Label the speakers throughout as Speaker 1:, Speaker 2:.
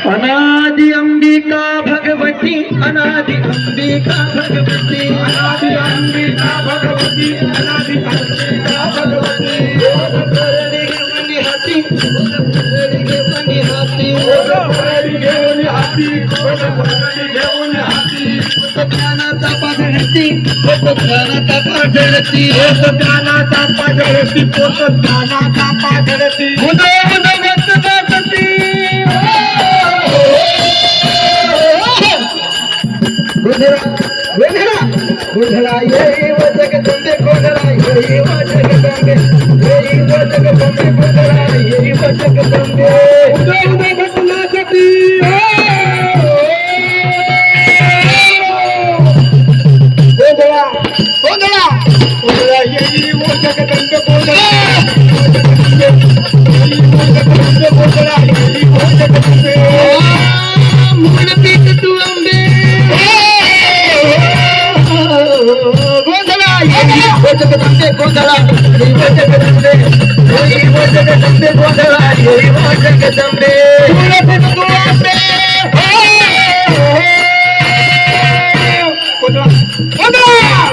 Speaker 1: अनादि अंबिका भगवती, अनादि अंबिका भगवती,
Speaker 2: अनादि अंबिका भगवती, अनादि अंबिका भगवती।
Speaker 1: हाती
Speaker 2: घेऊन हाती, घेऊन हाती,
Speaker 1: ज्ञानाचा पाजळती, ज्ञानाचा पाजळती,
Speaker 2: ज्ञानाचा पाजळती, ज्ञानाचा पाजळती।
Speaker 1: गोधळा येई व जगदंबे, गोधळा येई व जगदंबे, येई व जगदंबे, गोधळा येई व जगदंबे।
Speaker 2: उदय घटना सती
Speaker 1: गोधळा गोधळा
Speaker 2: गोधळा येई व जगदंबे, गोधळा येई व जगदंबे, गोधळा येई व जगदंबे।
Speaker 1: मूलपीठ तू अंबे, गोधळा येई व जगदंबे, गोधळा येई व जगदंबे, येई व जगदंबे, गोधळा येई व जगदंबे। मूलपीठ तू अंबे,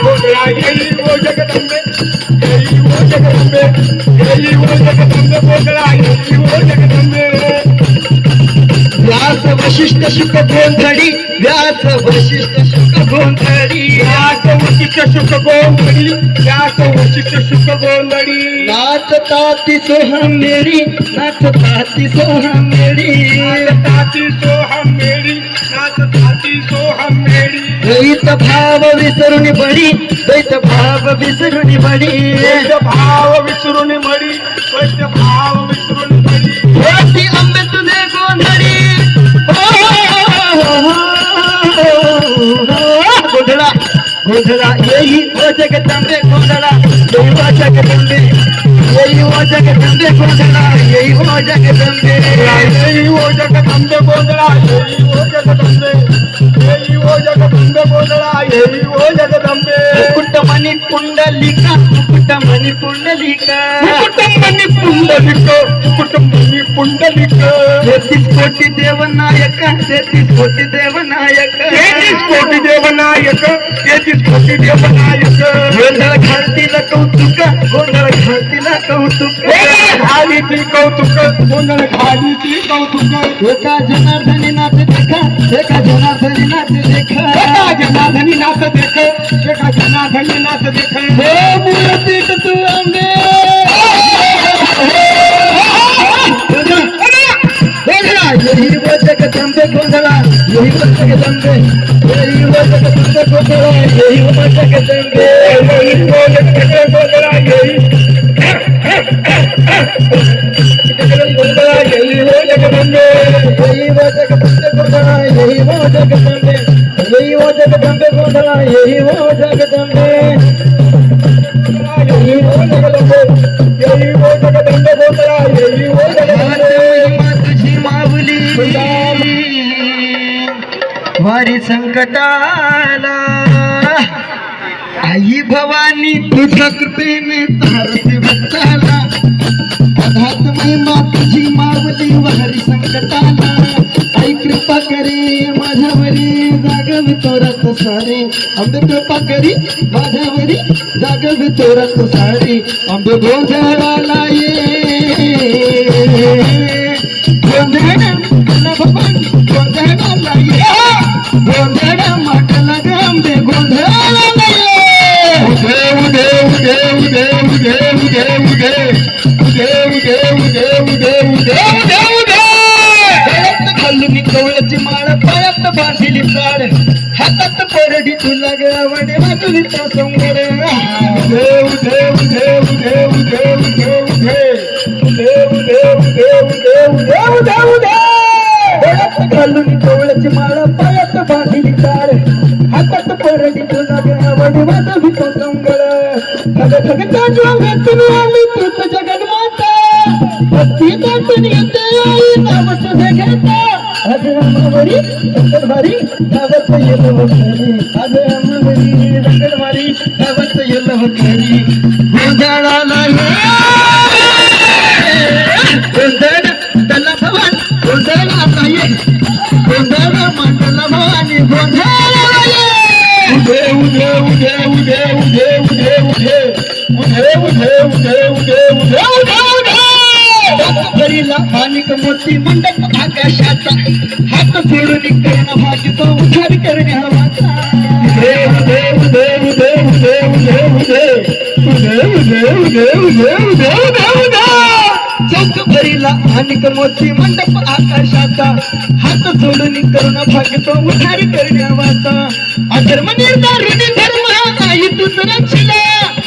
Speaker 2: गोधळा येई व जगदंबे, येई व जगदंबे, येई व जगदंबे, गोधळा येई व जगदंबे।
Speaker 1: व्यास वशिष्ठ शुक गोंधळी, व्यास वशिष्ठ शुक गोंधळी,
Speaker 2: व्यास वशिष्ठ शुक गोंधळी, व्यास वशिष्ठ शुक गोंधळी।
Speaker 1: नाचताती सोहम मेरी, नाचताती सोहम मेरी,
Speaker 2: नाचताती सोहम मेरी, नाचताती सोहम मेरी।
Speaker 1: द्वैत भाव विसरून बळी, द्वैत भाव विसरून बळी,
Speaker 2: द्वैत भाव विसरून मळी, द्वैत भाव विसरून मळी।
Speaker 1: होती अंबे तुझे गोंधळी, गोधळा गोधळा येई व जगदंबे, गोधळा येई व जगदंबे, येई व जगदंबे, गोधळा येई व जगदंबे।
Speaker 2: येई व जगदंबे, गोधळा येई व जगदंबे, येई व जगदंबे, गोधळा येई व जगदंबे।
Speaker 1: मुकुटमणि पुंडलिका, मुकुटमणि पुंडलिका,
Speaker 2: कुटुंबनी पुंडलिक, कुटुंबनी पुंडलिक।
Speaker 1: 33 कोटी देवनायक, 33 कोटी देवनायक,
Speaker 2: 33 कोटी देवनायक, 33 कोटी देवनायक।
Speaker 1: गोंधळ घालतील कौतुक, गोंधळ घालतील कौतुक,
Speaker 2: घालीची कौतुक, गोंधळ घालीची कौतुक।
Speaker 1: एका जनार्दनी नाच देखा, एका जनार्दनी नाच देखा,
Speaker 2: एका जनार्दनी नाच देख, एका जनार्दनी नाच देख।
Speaker 1: हे मूलपीठ तू अंबे, गोधळा येई व जगदंबे, गोधळा येई व जगदंबे, येई व जगदंबे, गोधळा येई व जगदंबे।
Speaker 2: येई व जगदंबे, गोधळा येई, गोधळा येई व जगदंबे।
Speaker 1: येई व जगदंबे, गोधळा येई व जगदंबे, येई व जगदंबे, गोधळा येई व जगदंबे, येई व जगदंबे,
Speaker 2: येई व जगदंबे, गोधळा येई व जगदंबे।
Speaker 1: तुझी माऊली वारी संकटाला, आई भवानी तुझ्या कृपेने तारते भक्ताला, अधात महिमा तुझी माऊली वारी संकटाला, आई कृपा करे माझ्यावरी, जागवी तोरत सारे, अंबे कृपा करी माझ्यावरी, जागवी तोरत सारे, अंबे गोंधळाला ये, गोंधळा भवानी गोंधळाला ये, गोंधळा म्हटला ग अंबे गोंधळाला ये।
Speaker 2: उधे उधे उधे उधे उधे उधे उधे उधे उधे उधे उधे उधे उधे उधे।
Speaker 1: गळ्यात घालून कवळाची माळ, पायात बांधिली साड, हातात परडी तुला गळावडे वाजवित संगड,
Speaker 2: उधे उधे उधे उधे उधे उधे उधे उधे उधे उधे उधे उधे उधे उधे।
Speaker 1: गळ्यात घालून कवळाची माळ, पायात बांधिली साड, हातात परडी तुला गळावडे वाजवित संगड, ठग ठग ताजवातून आली तूच जगन्माता, भक्ती दाटून येते आई नाव तुझे घेता, आज अम्मावरी रंगडवारी गावात येलं वखरी, आज अम्मावरी रंगडवारी गावात येलं वखरी, गोंधळाला ये गोंधळाला ये गोंधळ मांडला भवानी गोंधळाला ये
Speaker 2: उधे उधे उधे उधे उधे उधे उधे उधे उधे उधे उधे उधे उधे
Speaker 1: करीला माणिक मोती मंडप आकाशाचा हात जोडून कर्ण भाग्यतो उद्धार करण्यावाचा
Speaker 2: उधे उधे उधे उधे उधे उधे उधे उधे उधे उधे उधे उधे उधे
Speaker 1: चौक भरीला माणिक मोती मंडप आकाशाचा हात जोडून कर्ण भाग्यतो उद्धार करण्यावाचा अधर्म निर्धारून धर्म हा नाही दुसरा छिला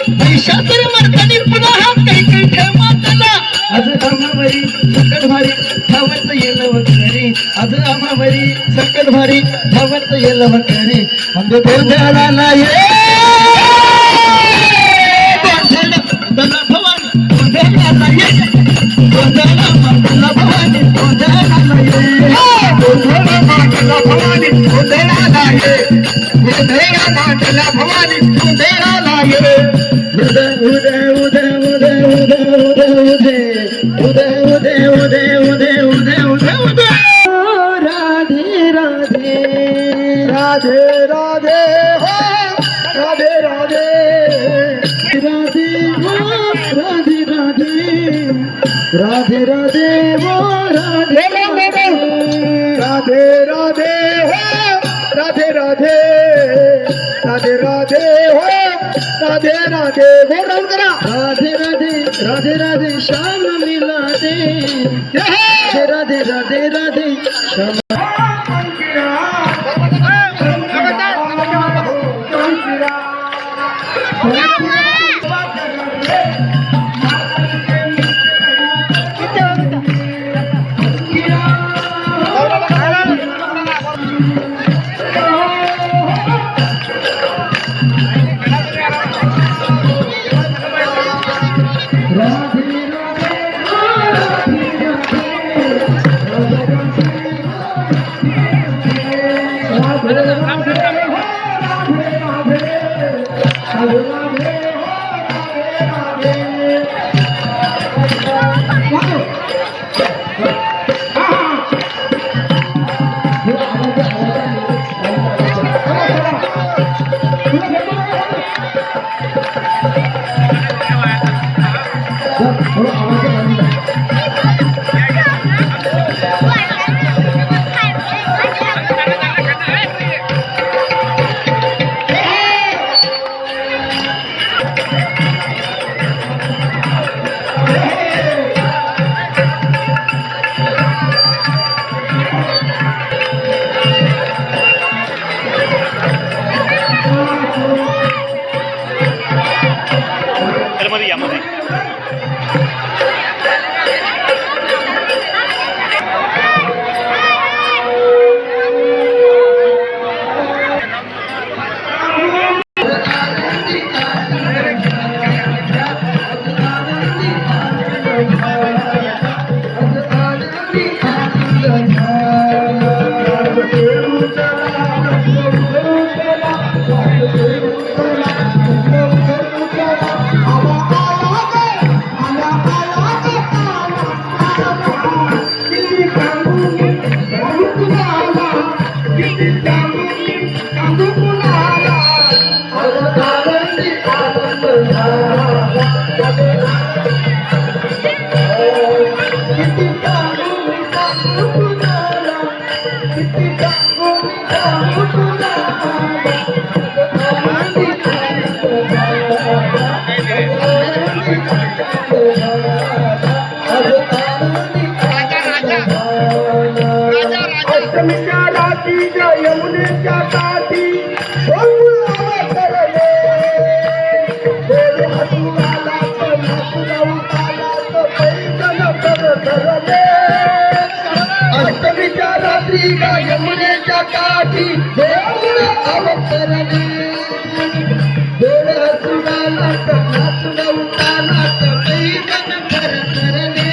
Speaker 1: महिषासुर मर्दानी पुन्हा हा काही ठेवातला आज आम्हावरी संकट भारी धावत येल वगैरे आज आम्हावरी संकट भारी धावत येल वगैरे आंबे गोंधळाला ये गोंधळाला भवानी गोंधळाला ये गोंधळा मांडला भवानी गोंधळाला ये
Speaker 2: गोंधळा मांडला भवानी गोंधळाला ये गोंधळा मांडला भवानी गोंधळाला ये
Speaker 1: उदय उदय उदय उदय उदय उदय उदय उदय उदय उदय उदय उदय उदय राधे राधे
Speaker 2: राधे राधे हो राधे राधे
Speaker 1: राधे वो राधे राधे राधे राधे वो राधे
Speaker 2: राधे राधे हो राधे राधे राधे राधे हो राधे राधे गोराम करा
Speaker 1: राधे राधे राधे राधे श्याम मिला दे राधे राधे राधे राधे श्याम
Speaker 2: अष्टमीच्या रात्रीच्या यमुनेच्या काठी अष्टमीच्या रात्रीच्या यमुनेच्या काठी अवतरले देव हसुडाला नाचुडवताना पैदन करले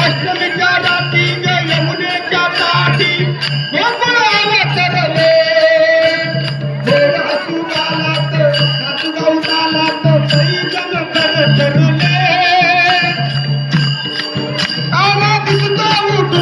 Speaker 2: अष्टमीच्या रात्रीच्या यमुनेच्या काठी गोकुळ अवतरले देव हसुडाला नाचुडवताना पैदन करले आला दिसतो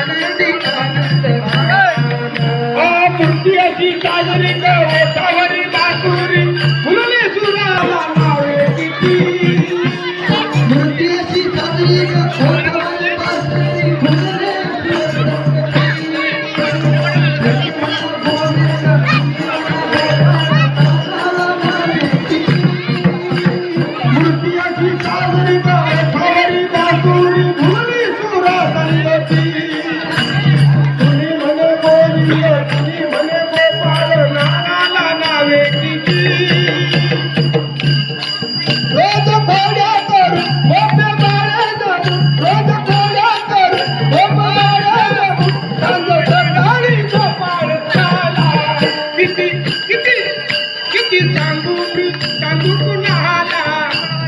Speaker 1: आनंदी आनंद
Speaker 2: मूर्ती अशी साजरी ओठावरी बासुरी फुलले सुराला नावे किती
Speaker 1: मूर्ती अशी साजरी ओठावरी बासुरी फुलले
Speaker 2: मूर्ती अशी साजरी ओठावरी बासुरी फुलले सुराला तुम्ही म्हणे बोलिये तुम्ही म्हणे गोपाळ नानाला नावे किती
Speaker 1: रोज घोड्या करू मोठे बाळे जगू रोज घोड्या करू मोठे बाळे जगू सांग सकाळी
Speaker 2: गोपाळ झाला किती किती किती सांगू मी सांगू कुणाला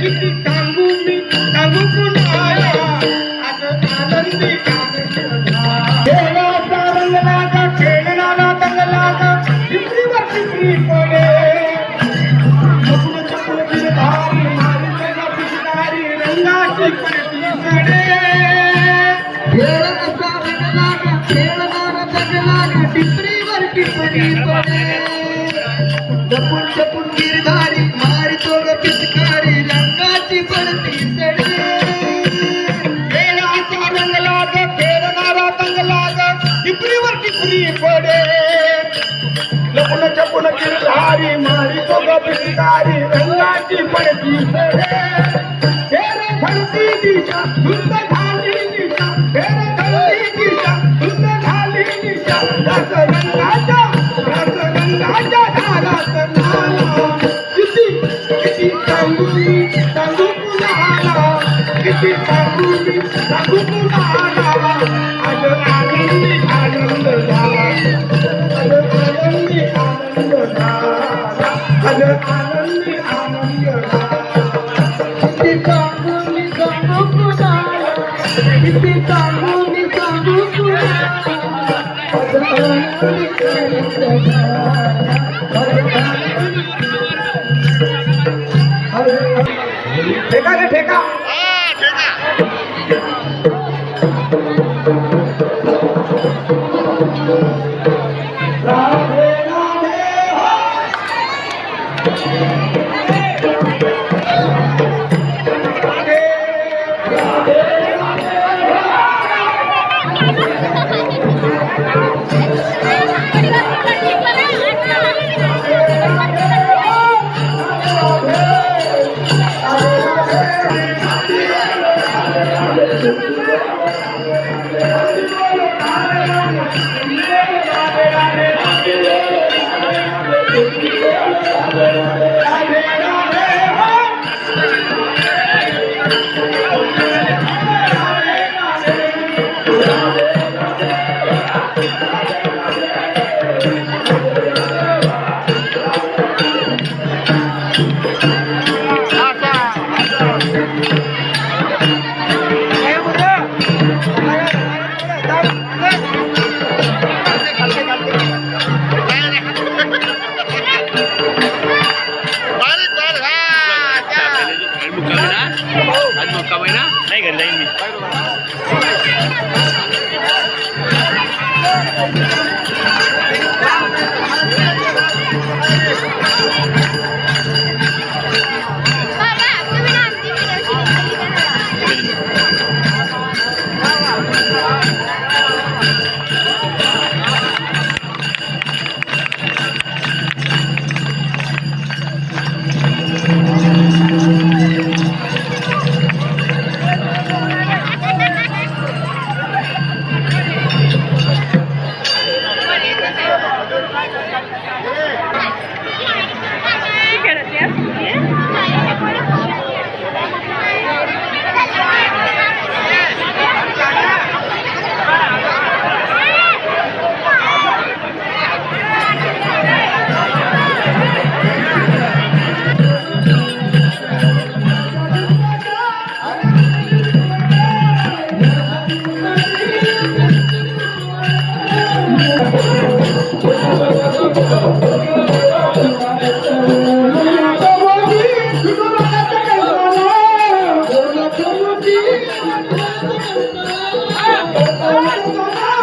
Speaker 2: किती सांगू मी सांगू कुणाला आज आनंदी खेळाचा रंगलागा खेळणारा दंगलागा चिपरीवर चिपरी पडे चपून चपून गिरधारी मारुतीला पिचकारी रंगाची पडती सडे
Speaker 1: खेळाचा रंगलागा खेळणारा जगलागा टिपरीवर टिपरी पडे जपून जपून गिरधारी मारितो ग पिचकारी रंगाची पडती सडे
Speaker 2: खेळाचा रंगलागा खेळणारा दंगलागा चिपरीवर चिपरी पडे लपून चपून गिरधारी मारितो ग पिचकारी रंगाची पडती सडे तेरे धरती दिशा धुंद झाली दिशा तेरे धरती दिशा धुंद झाली दिशा रंगाच्या धारात नाला किती किती सांगू मी सांगू कुणाला किती सांगू मी सांगू कुणाला आज आनंदी आनंद झाला आज आनंदी आनंद झाला आज आनंदी आनंद झाला
Speaker 1: किती सांगू मी सांगू कुणाला किती सांगू मी सांगू कुणाला
Speaker 2: ठेका रे ठेका राधे राधे
Speaker 3: नाही घरी जाईन मी
Speaker 2: Thank you.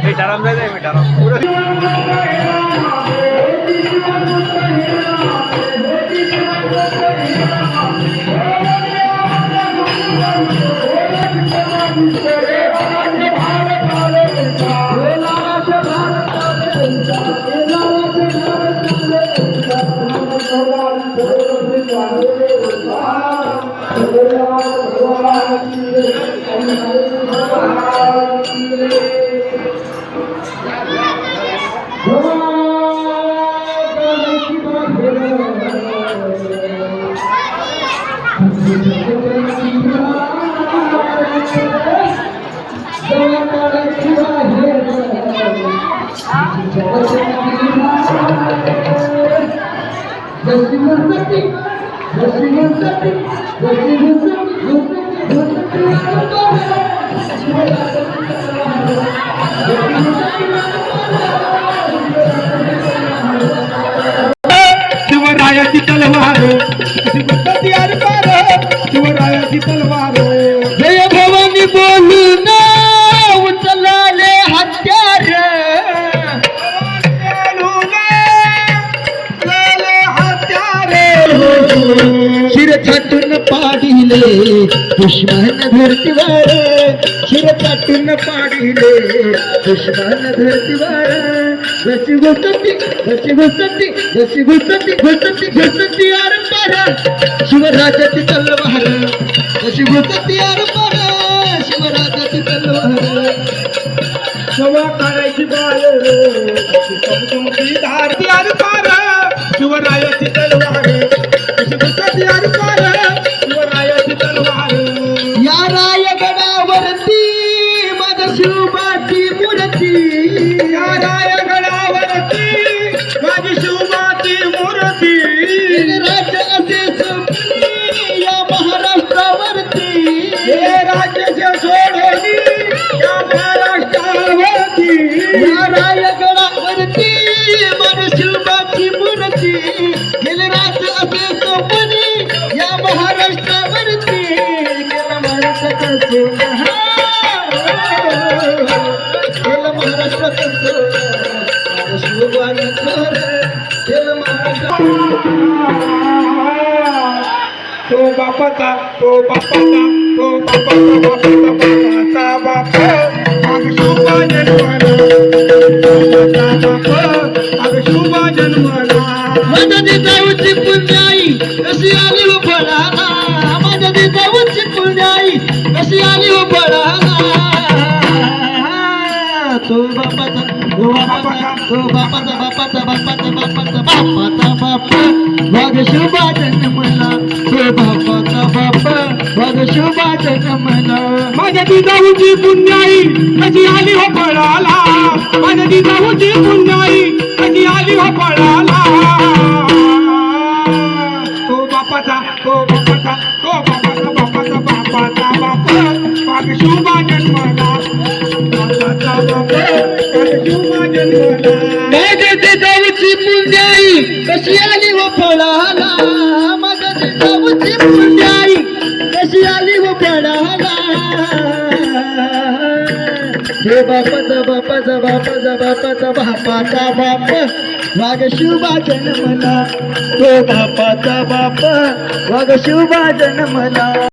Speaker 3: मिठाराम जायचंय मिठाराम
Speaker 1: शिवरायाची तलवार हत्यार पार शिवरायाची तलवार जय भवानी बोलून उचलाले हत्यार शिर छाटून पाडिले दुश्मन धरतीवर शिर छाटून पाडिले दुश्मन धरतीवर जशी घुसती जशी घुसती जशी घुसती घुसती घुसती यार पारा शिवराजाची तलवार जशी घुसती यार पारा शिवराजाची तलवार सवा करायची बाळ तुमची धार यार पारा शिवरायाची तलवार जशी घुसती यार पारा शिवरायाची तलवार या रायगडावरती माझ्या शिवबाची मूर्ती या रायगडावरती माझी शिवबाची मूर्ती राज्य असे सोडली या महाराष्ट्रावरती हे राज्य सोडली या महाराष्ट्रावरती या रायगडावरती माझ्या शिवबाची मूर्ती गेले राज्य असे सोडली या महाराष्ट्रावरती गेला महाराष्ट्राचा तो बापाचा तो बापाचा तो बापाचा बापाचा बापा अग शुभा जन्मला अग शुभा जन्मला मदती जाऊची पुण्याई कशी आली हो फळाला मदती जाऊची पुण्याई कशी आली हो फळाला तो बापाचा तो बापाचा तो बापाचा बापाचा बापाचा बापाचा बापाचा बापा वाघ शुभा जन्मला तो बापाचा बापा वाघ शुभा जन्मला माझ्या जिजाऊची पुण्याई कशी आली हो फळाला माझ्या जिजाऊची पुण्याई कशी आली हो फळाला तो बापाचा तो बापाचा तो बापाचा बापाचा बापाचा बापा वाघ शुभा जन्मला माझ्या जिजाऊची पुण्याई कशी आली हो फळाला माझ्या जिजाऊची पुण्याई कशी आली हो फळाला हे बापाचा बापाचा बापाचा बापाचा बापाचा बाप वाघ शुभा जन्मला तो बापाचा बाप वाघ शुभा जन्मला